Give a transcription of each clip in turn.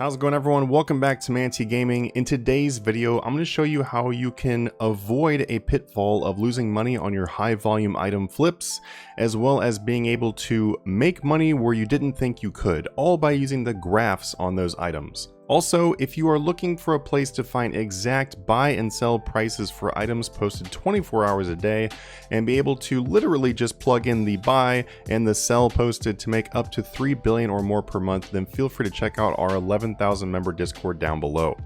How's it going, everyone? Welcome back to Manatee Gaming. In today's video, I'm going to show you how you can avoid a pitfall of losing money on your high volume item flips, as well as being able to make money where you didn't think you could, all by using the graphs on those items. Also, if you are looking for a place to find exact buy and sell prices for items posted 24 hours a day and be able to literally just plug in the buy and the sell posted to make up to 3 billion or more per month, then feel free to check out our 11,000 member Discord down below.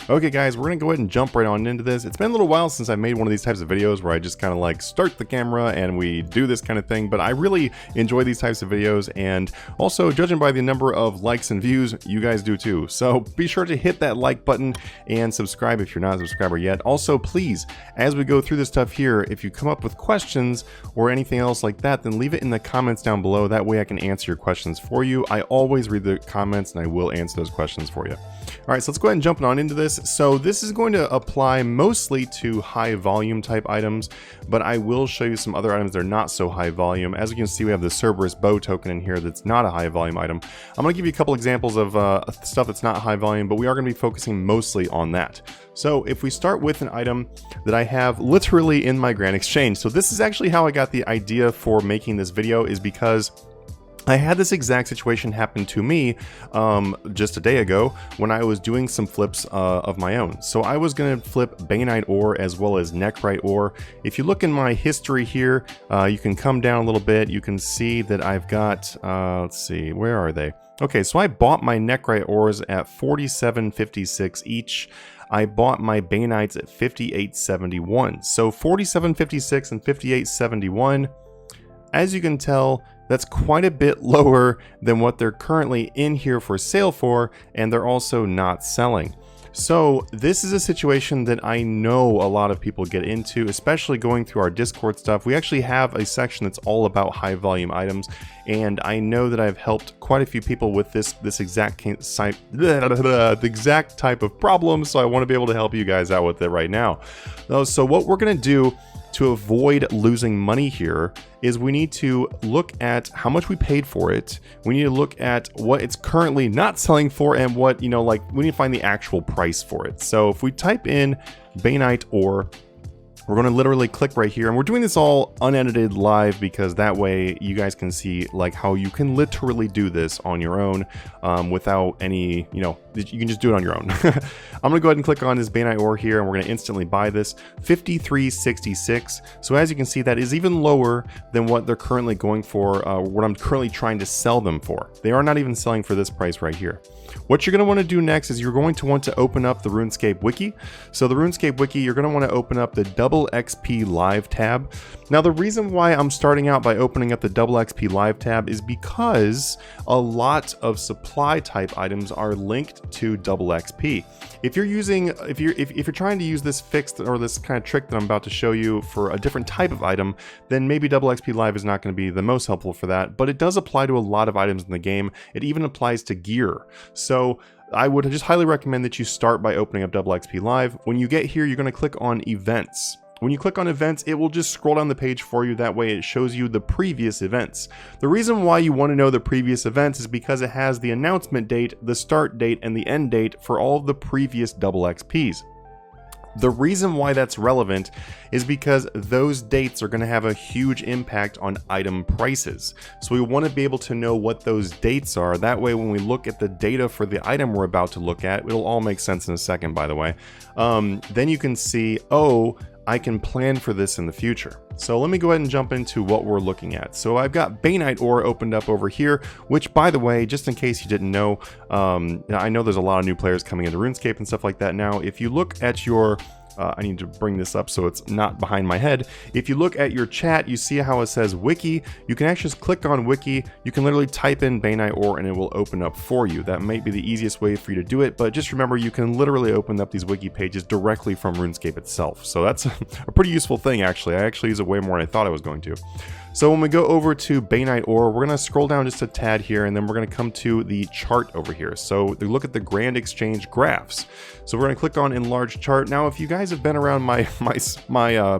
Okay guys, we're gonna go ahead and jump right on into this. It's been a little while since I made one of these types of videos where I just kind of like start the camera and we do this kind of thing, but I really enjoy these types of videos, and also judging by the number of likes and views, you guys do too. So be sure to hit that like button and subscribe if you're not a subscriber yet. Also, please, as we go through this stuff here, if you come up with questions or anything else like that, then leave it in the comments down below. That way I can answer your questions for you. I always read the comments and I will answer those questions for you. All right, so let's go ahead and jump on into this. So this is going to apply mostly to high volume type items, but I will show you some other items that are not so high volume. As you can see, we have the Cerberus bow token in here that's not a high volume item. I'm going to give you a couple examples of stuff that's not high volume, but we are going to be focusing mostly on that. So if we start with an item that I have literally in my Grand Exchange. So this is actually how I got the idea for making this video, is because I had this exact situation happen to me just a day ago when I was doing some flips of my own. So I was going to flip Baneite ore as well as Nechrite ore. If you look in my history here, you can come down a little bit. You can see that I've got, let's see, where are they? Okay, so I bought my Nechrite ores at 47.56 each. I bought my Baneites at 58.71. So 47.56 and 58.71. As you can tell, that's quite a bit lower than what they're currently in here for sale for, and they're also not selling. So this is a situation that I know a lot of people get into, especially going through our Discord stuff. We actually have a section that's all about high volume items, and I know that I've helped quite a few people with this exact type of problem, so I want to be able to help you guys out with it right now. So what we're going to do to avoid losing money here is we need to look at how much we paid for it. We need to look at what it's currently not selling for, and what, you know, like, we need to find the actual price for it. So if we type in Baneite ore, we're going to literally click right here, and we're doing this all unedited live because that way you guys can see like how you can literally do this on your own without any, you know, you can just do it on your own. I'm going to go ahead and click on this Baneite ore here, and we're going to instantly buy this 53.66. So as you can see, that is even lower than what they're currently going for, what I'm currently trying to sell them for. They are not even selling for this price right here. What you're going to want to do next is you're going to want to open up the Runescape wiki. So the Runescape wiki, you're going to want to open up the double XP live tab. Now the reason why I'm starting out by opening up the double XP live tab is because a lot of supply type items are linked to double XP. If you're trying to use this fix or this kind of trick that I'm about to show you for a different type of item, then maybe double XP live is not going to be the most helpful for that, but it does apply to a lot of items in the game. It even applies to gear. So I would just highly recommend that you start by opening up double XP live. When you get here, you're going to click on events. When you click on events, it will just scroll down the page for you. That way it shows you the previous events. The reason why you want to know the previous events is because it has the announcement date, the start date, and the end date for all of the previous double XPs. The reason why that's relevant is because those dates are going to have a huge impact on item prices. So we want to be able to know what those dates are. That way when we look at the data for the item we're about to look at, it'll all make sense in a second, by the way. Then you can see, oh, I can plan for this in the future. So let me go ahead and jump into what we're looking at. So I've got Baneite ore opened up over here, which, by the way, just in case you didn't know, I know there's a lot of new players coming into RuneScape and stuff like that now. If you look at your I need to bring this up so it's not behind my head. If you look at your chat, you see how it says wiki. You can actually just click on wiki. You can literally type in Baneite ore and it will open up for you. That might be the easiest way for you to do it, but just remember you can literally open up these wiki pages directly from RuneScape itself. So that's a pretty useful thing, actually. I actually use it way more than I thought I was going to. So when we go over to Baneite ore, we're going to scroll down just a tad here, and then we're going to come to the chart over here. So look at the Grand Exchange graphs. So we're going to click on enlarge chart. Now, if you guys have been around my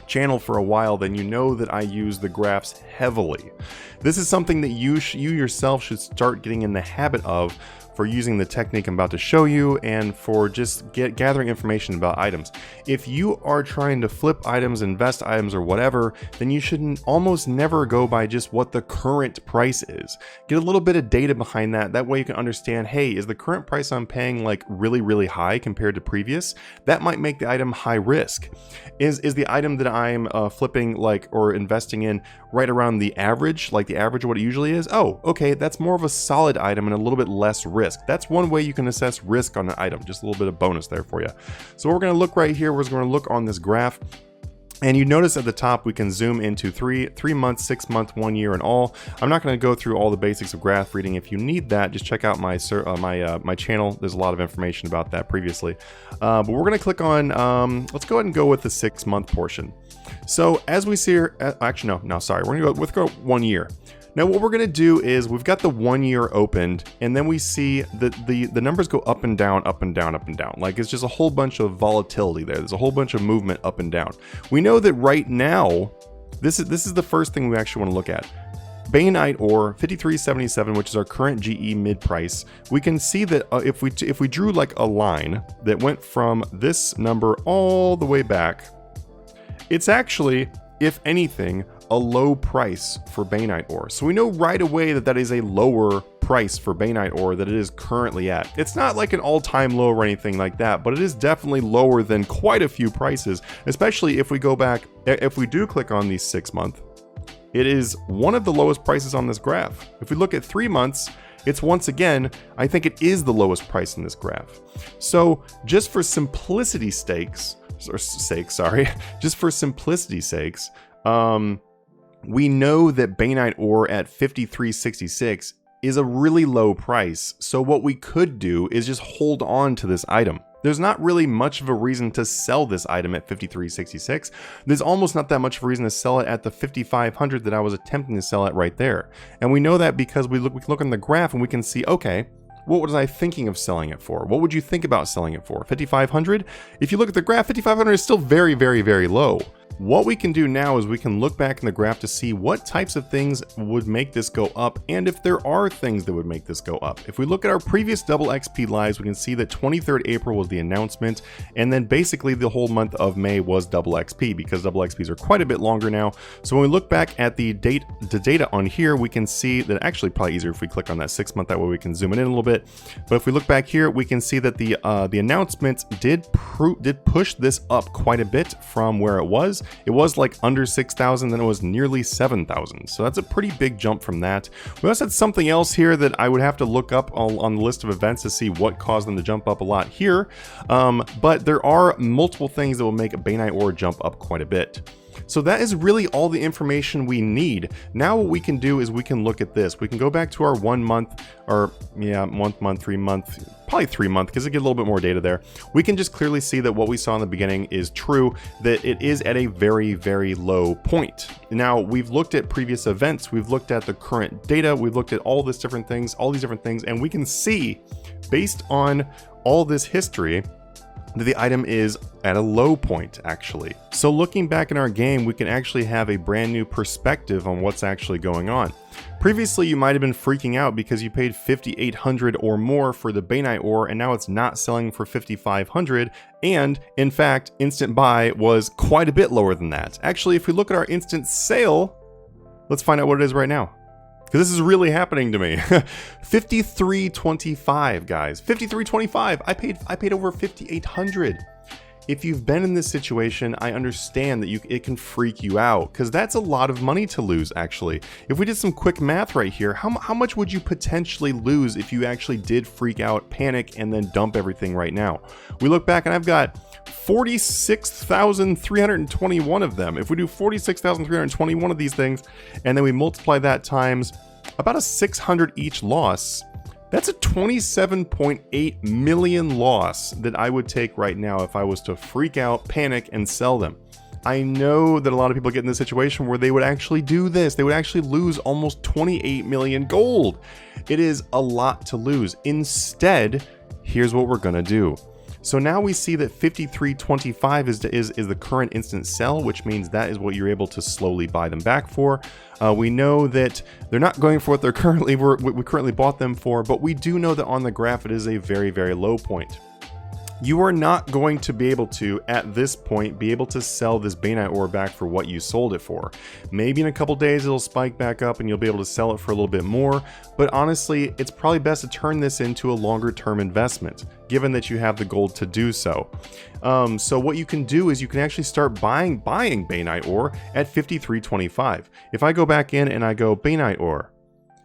channel for a while, then you know that I use the graphs heavily. This is something that you yourself should start getting in the habit of for using the technique I'm about to show you, and for just gathering information about items. If you are trying to flip items, invest items, or whatever, then you should almost never go by just what the current price is. Get a little bit of data behind that. That way you can understand, hey, is the current price I'm paying like really high compared to previous? That might make the item high risk. Is the item that I'm flipping like or investing in right around the average, like the average of what it usually is? Oh, okay, that's more of a solid item and a little bit less risk. That's one way you can assess risk on an item. Just a little bit of bonus there for you. So we're going to look right here. We're going to look on this graph. And you notice at the top we can zoom into 3 months, 6 months, 1 year, and all. I'm not going to go through all the basics of graph reading. If you need that, just check out my channel. There's a lot of information about that previously. But we're going to click on, let's go ahead and go with the 6 month portion. So as we see here, actually no, sorry, we're going to go 1 year. Now what we're going to do is we've got the 1 year opened, and then we see that the numbers go up and down, up and down, up and down. Like it's just a whole bunch of volatility there. There's a whole bunch of movement up and down. We know that right now, this is the first thing we actually want to look at. Bainite ore 53.77, which is our current GE mid price. We can see that if we drew like a line that went from this number all the way back, it's actually, if anything, a low price for Bainite ore. So we know right away that that is a lower price for Bainite ore that it is currently at. It's not like an all-time low or anything like that, but it is definitely lower than quite a few prices, especially if we go back, if we do click on the 6 month, it is one of the lowest prices on this graph. If we look at 3 months, it's once again, I think it is the lowest price in this graph. So just for simplicity's sakes, just for simplicity's sakes, we know that Bainite ore at 53.66 is a really low price. So what we could do is just hold on to this item. There's not really much of a reason to sell this item at 53.66. There's almost not that much of a reason to sell it at the 5,500 that I was attempting to sell at right there. And we know that because we look on the graph and we can see, okay, what was I thinking of selling it for? What would you think about selling it for? 5,500? If you look at the graph, 5,500 is still very low. What we can do now is we can look back in the graph to see what types of things would make this go up, and if there are things that would make this go up. If we look at our previous double XP lives, we can see that 23rd April was the announcement, and then basically the whole month of May was double XP, because double XPs are quite a bit longer now. So when we look back at the data on here, we can see that actually probably easier if we click on that 6 month, that way we can zoom it in a little bit. But if we look back here, we can see that the announcement did push this up quite a bit from where it was. It was like under 6,000, then it was nearly 7,000. So that's a pretty big jump from that. We also had something else here that I would have to look up on the list of events to see what caused them to jump up a lot here. But there are multiple things that will make a Bainite ore jump up quite a bit. So that is really all the information we need. Now what we can do is we can look at this. We can go back to our 1 month, or yeah, 1 month, 3 month, probably 3 month, because it gets a little bit more data there. We can just clearly see that what we saw in the beginning is true, that it is at a very low point. Now we've looked at previous events, we've looked at the current data, we've looked at all these different things, and we can see based on all this history that the item is at a low point actually. So looking back in our game, we can actually have a brand new perspective on what's actually going on. Previously, you might have been freaking out because you paid 5,800 or more for the Bainite ore, and now it's not selling for 5,500. And in fact, instant buy was quite a bit lower than that. Actually, if we look at our instant sale, let's find out what it is right now, because this is really happening to me. 53.25, guys. 53.25. I paid over 5,800. If you've been in this situation, I understand that it can freak you out, because that's a lot of money to lose, actually. If we did some quick math right here, how much would you potentially lose if you actually did freak out, panic, and then dump everything right now? We look back and I've got 46,321 of them. If we do 46,321 of these things, and then we multiply that times about a 600 each loss, that's a 27.8 million loss that I would take right now if I was to freak out, panic, and sell them. I know that a lot of people get in this situation where they would actually do this. They would actually lose almost 28 million gold. It is a lot to lose. Instead, here's what we're gonna do. So now we see that 53.25 is the current instant sell, which means that is what you're able to slowly buy them back for. We know that they're not going for what we currently bought them for, but we do know that on the graph it is a very, very low point. You are not going to be able to, at this point, be able to sell this Bainite ore back for what you sold it for. Maybe in a couple days it'll spike back up and you'll be able to sell it for a little bit more, but honestly, it's probably best to turn this into a longer term investment, given that you have the gold to do so. So what you can do is you can actually start buying Bainite ore at 53.25. If I go back in and I go Bainite ore,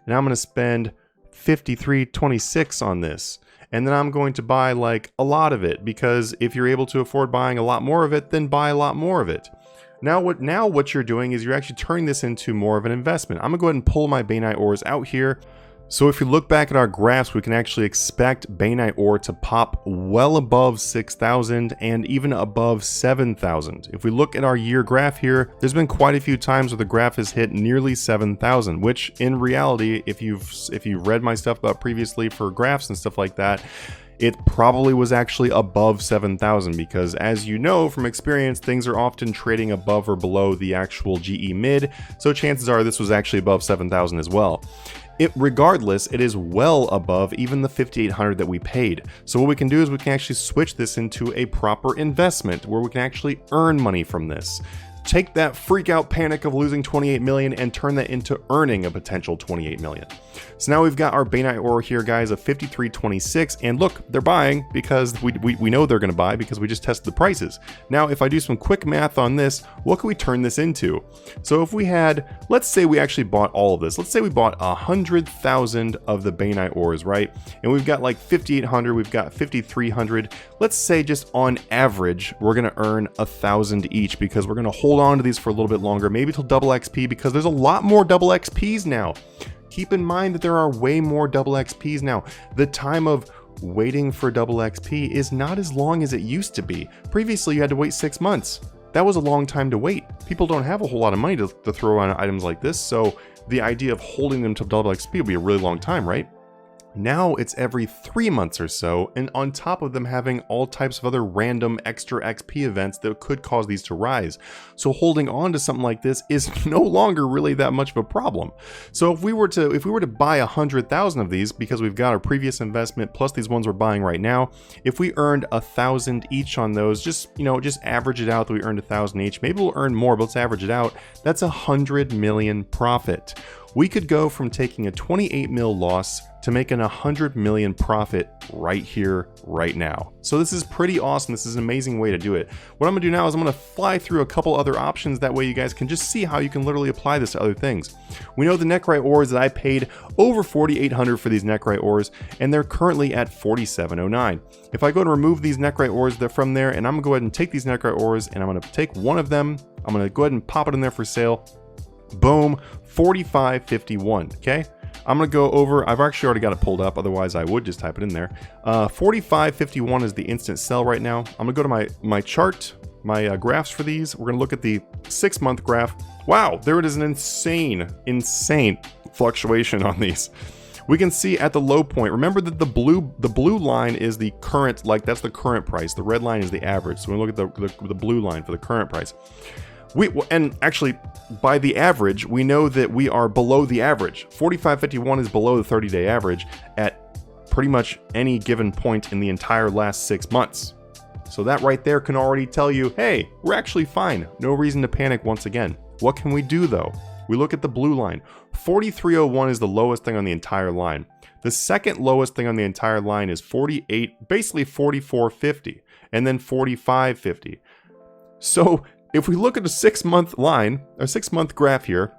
and I'm going to spend 53.26 on this, and then I'm going to buy like a lot of it, because if you're able to afford buying a lot more of it, then buy a lot more of it. Now what you're doing is you're actually turning this into more of an investment. I'm gonna go ahead and pull my Bainite ores out here. So if you look back at our graphs, we can actually expect Bainite ore to pop well above 6,000 and even above 7,000. If we look at our year graph here, there's been quite a few times where the graph has hit nearly 7,000, which in reality, if you've read my stuff about previously for graphs and stuff like that, it probably was actually above 7,000, because as you know from experience, things are often trading above or below the actual GE mid, so chances are this was actually above 7,000 as well. Regardless, it is well above even the 5,800 that we paid. So what we can do is we can actually switch this into a proper investment where we can actually earn money from this. Take that freak out panic of losing 28 million and turn that into earning a potential 28 million. So now we've got our Bainite ore here, guys, of 53.26, and look, they're buying because we know they're going to buy because we just tested the prices. Now, if I do some quick math on this, what can we turn this into? So if we had, let's say we actually bought all of this. Let's say we bought 100,000 of the Bainite ores, right? And we've got like 5,800, we've got 5,300. Let's say just on average, we're going to earn 1,000 each because we're going to hold on to these for a little bit longer, maybe till double XP, because there's a lot more double XPs now. Keep in mind that there are way more double XPs now. The time of waiting for double XP is not as long as it used to be. Previously, you had to wait 6 months. That was a long time to wait. People don't have a whole lot of money to throw on items like this, so the idea of holding them to double XP would be a really long time, right? Now it's every 3 months or so, and on top of them having all types of other random extra XP events that could cause these to rise. So holding on to something like this is no longer really that much of a problem. So if we were to buy 100,000 of these, because we've got our previous investment plus these ones we're buying right now, if we earned 1,000 each on those, just average it out that we earned 1,000 each. Maybe we'll earn more, but let's average it out. That's 100 million profit. We could go from taking a 28 mil loss to making 100 million profit right here, right now. So this is pretty awesome. This is an amazing way to do it. What I'm gonna do now is I'm gonna fly through a couple other options. That way you guys can just see how you can literally apply this to other things. We know the nechrite ores that I paid over 4,800 for these nechrite ores, and they're currently at 4709. If I go to remove these nechrite ores from there, and I'm gonna go ahead and take these nechrite ores, and I'm gonna take one of them, I'm gonna go ahead and pop it in there for sale. Boom, 45.51. Okay, I'm gonna go over, I've actually already got it pulled up, otherwise I would just type it in there. 45.51 is the instant sell right now. I'm gonna go to my chart, my graphs for these. We're gonna look at the 6 month graph. Wow, there it is, an insane fluctuation on these. We can see at the low point, remember that the blue line is the current, like that's the current price. The red line is the average. So we look at the blue line for the current price. And actually, by the average, we know that we are below the average. 45.51 is below the 30-day average at pretty much any given point in the entire last 6 months. So that right there can already tell you, hey, we're actually fine. No reason to panic once again. What can we do though? We look at the blue line. 43.01 is the lowest thing on the entire line. The second lowest thing on the entire line is 44.50, and then 45.50. So if we look at a 6 month line, a 6 month graph here,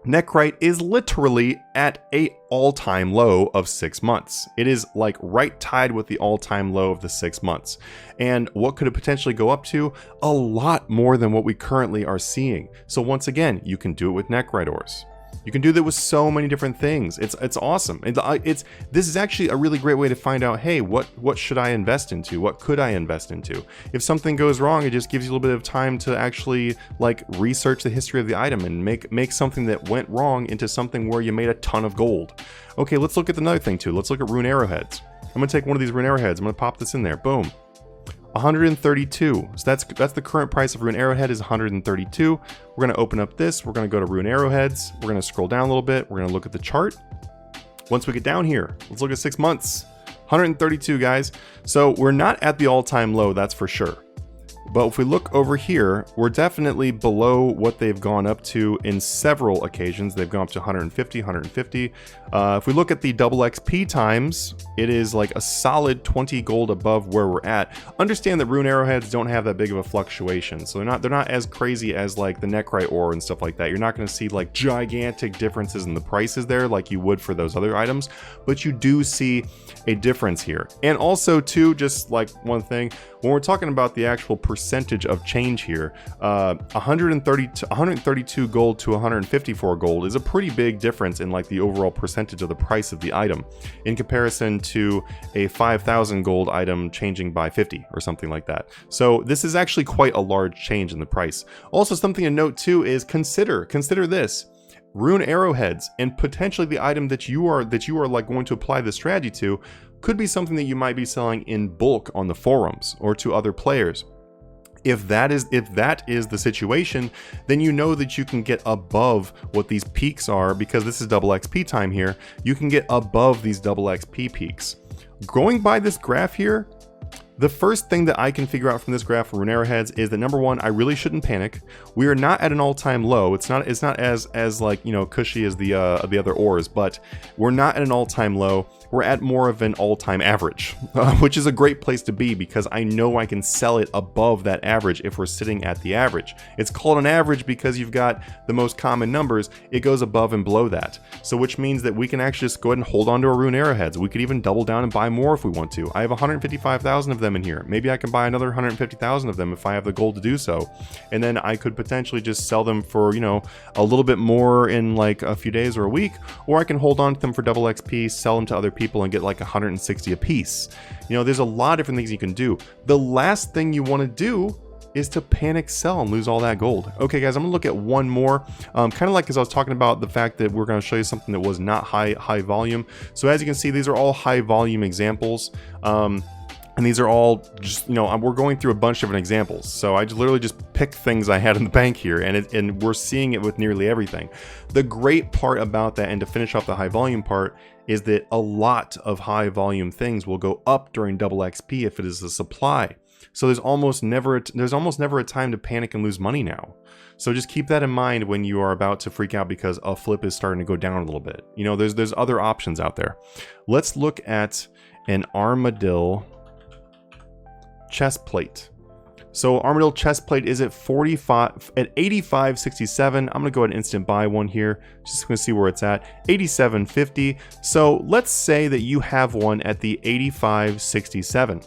nechrite is literally at a all-time low of 6 months. It is like right tied with the all-time low of the 6 months. And what could it potentially go up to? A lot more than what we currently are seeing. So once again, you can do it with nechrite ores. You can do that with so many different things. It's awesome. This is actually a really great way to find out, hey, what should I invest into? What could I invest into? If something goes wrong, it just gives you a little bit of time to actually like research the history of the item and make something that went wrong into something where you made a ton of gold. Okay, let's look at another thing too. Let's look at Rune Arrowheads. I'm gonna take one of these Rune Arrowheads. I'm gonna pop this in there. Boom. 132. So that's the current price of Rune Arrowhead is 132. We're going to open up this. We're going to go to Rune Arrowheads. We're going to scroll down a little bit. We're going to look at the chart. Once we get down here, let's look at 6 months. 132, guys. So we're not at the all-time low, that's for sure. But if we look over here, we're definitely below what they've gone up to in several occasions. They've gone up to 150, 150. If we look at the double XP times, it is like a solid 20 gold above where we're at. Understand that Rune Arrowheads don't have that big of a fluctuation, so they're not as crazy as like the Necrite ore and stuff like that. You're not going to see like gigantic differences in the prices there like you would for those other items, but you do see a difference here. And also too, just like one thing, when we're talking about the actual percentage of change here, 132 gold to 154 gold is a pretty big difference in like the overall percentage of the price of the item in comparison to a 5,000 gold item changing by 50 or something like that. So this is actually quite a large change in the price. Also, something to note too is consider this. Rune Arrowheads and potentially the item that you are like going to apply this strategy to could be something that you might be selling in bulk on the forums or to other players. If that is the situation, then you know that you can get above what these peaks are, because this is double XP time here. You can get above these double XP peaks. Going by this graph here, the first thing that I can figure out from this graph for Rune Arrowheads is that number one, I really shouldn't panic. We are not at an all-time low. It's not as like, you know, cushy as the other ores, but we're not at an all-time low. We're at more of an all-time average, which is a great place to be because I know I can sell it above that average if we're sitting at the average. It's called an average because you've got the most common numbers. It goes above and below that. So which means that we can actually just go ahead and hold on to our Rune Arrowheads. We could even double down and buy more if we want to. I have 155,000 of them in here. Maybe I can buy another 150,000 of them if I have the gold to do so. And then I could potentially just sell them for, you know, a little bit more in like a few days or a week, or I can hold on to them for double XP, sell them to other people and get like 160 a piece. You know, there's a lot of different things you can do. The last thing you want to do is to panic sell and lose all that gold. Okay guys, I'm gonna look at one more, kind of like as I was talking about the fact that we're going to show you something that was not high volume. So as you can see, these are all high volume examples. And these are all just, you know, we're going through a bunch of different examples. So I literally just picked things I had in the bank here, and we're seeing it with nearly everything. The great part about that, and to finish off the high volume part, is that a lot of high volume things will go up during double XP if it is a supply. So there's almost never a time to panic and lose money now. So just keep that in mind when you are about to freak out because a flip is starting to go down a little bit. You know, there's other options out there. Let's look at an Armadillo chest plate. So Armadillo chest plate is at 85.67. I'm gonna go ahead and instant buy one here. Just gonna see where it's at. 87.50. So let's say that you have one at the 85.67,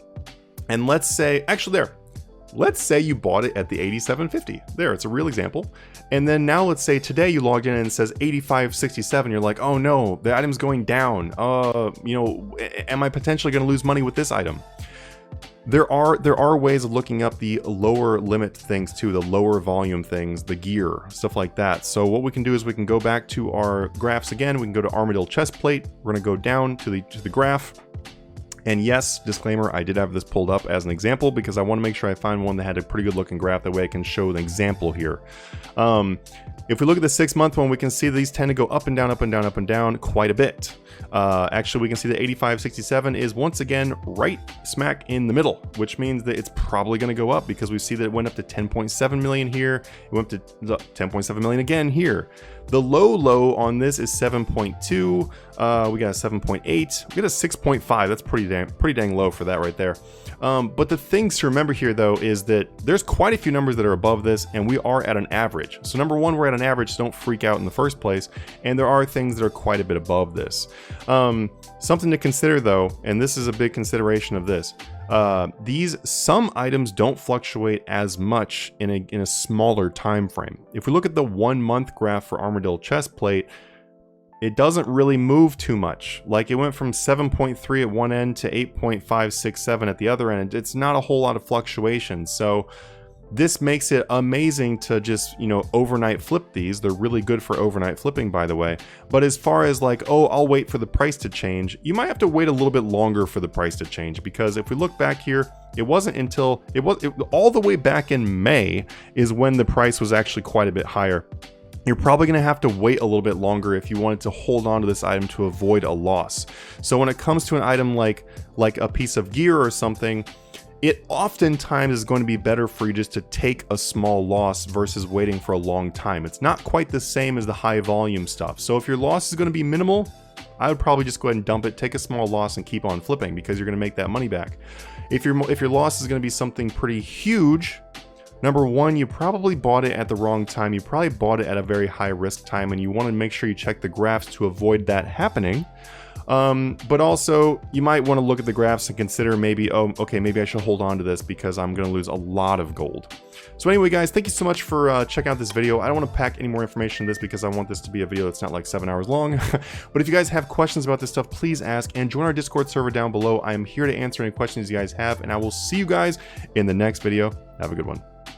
and let's say let's say you bought it at the 87.50. There, it's a real example. And then now let's say today you logged in and it says 85.67. You're like, oh no, the item's going down. You know, am I potentially gonna lose money with this item? There are ways of looking up the lower limit things too, the lower volume things, the gear, stuff like that. So what we can do is we can go back to our graphs again. We can go to Armadillo chest plate. We're gonna go down to the graph. And yes, disclaimer, I did have this pulled up as an example because I want to make sure I find one that had a pretty good looking graph. That way I can show an example here. If we look at the 6 month one, we can see these tend to go up and down, up and down, up and down quite a bit. Actually, we can see that 85.67 is once again right smack in the middle, which means that it's probably going to go up because we see that it went up to 10.7 million here. It went up to 10.7 million again here. The low on this is 7.2. We got a 7.8. We got a 6.5. That's pretty dang low for that right there. But the things to remember here though is that there's quite a few numbers that are above this, and we are at an average. So number one, we're at an average, so don't freak out in the first place. And there are things that are quite a bit above this. Something to consider though, and this is a big consideration of this. Some items don't fluctuate as much in a smaller time frame. If we look at the 1 month graph for Armadillo chest plate, it doesn't really move too much. Like it went from 7.3 at one end to 8.567 at the other end. It's not a whole lot of fluctuation. So this makes it amazing to just, you know, overnight flip these. They're really good for overnight flipping, by the way. But as far as like, oh, I'll wait for the price to change, you might have to wait a little bit longer for the price to change, because if we look back here, It wasn't until all the way back in May is when the price was actually quite a bit higher. You're probably going to have to wait a little bit longer if you wanted to hold on to this item to avoid a loss. So when it comes to an item like a piece of gear or something, it oftentimes is going to be better for you just to take a small loss versus waiting for a long time. It's not quite the same as the high volume stuff. So if your loss is going to be minimal, I would probably just go ahead and dump it, take a small loss, and keep on flipping because you're going to make that money back. If your loss is going to be something pretty huge, number one, you probably bought it at the wrong time. You probably bought it at a very high risk time, and you want to make sure you check the graphs to avoid that happening. But also, you might want to look at the graphs and consider maybe, oh, okay, maybe I should hold on to this because I'm going to lose a lot of gold. So anyway, guys, thank you so much for checking out this video. I don't want to pack any more information in this because I want this to be a video that's not like 7 hours long. But if you guys have questions about this stuff, please ask and join our Discord server down below. I am here to answer any questions you guys have, and I will see you guys in the next video. Have a good one.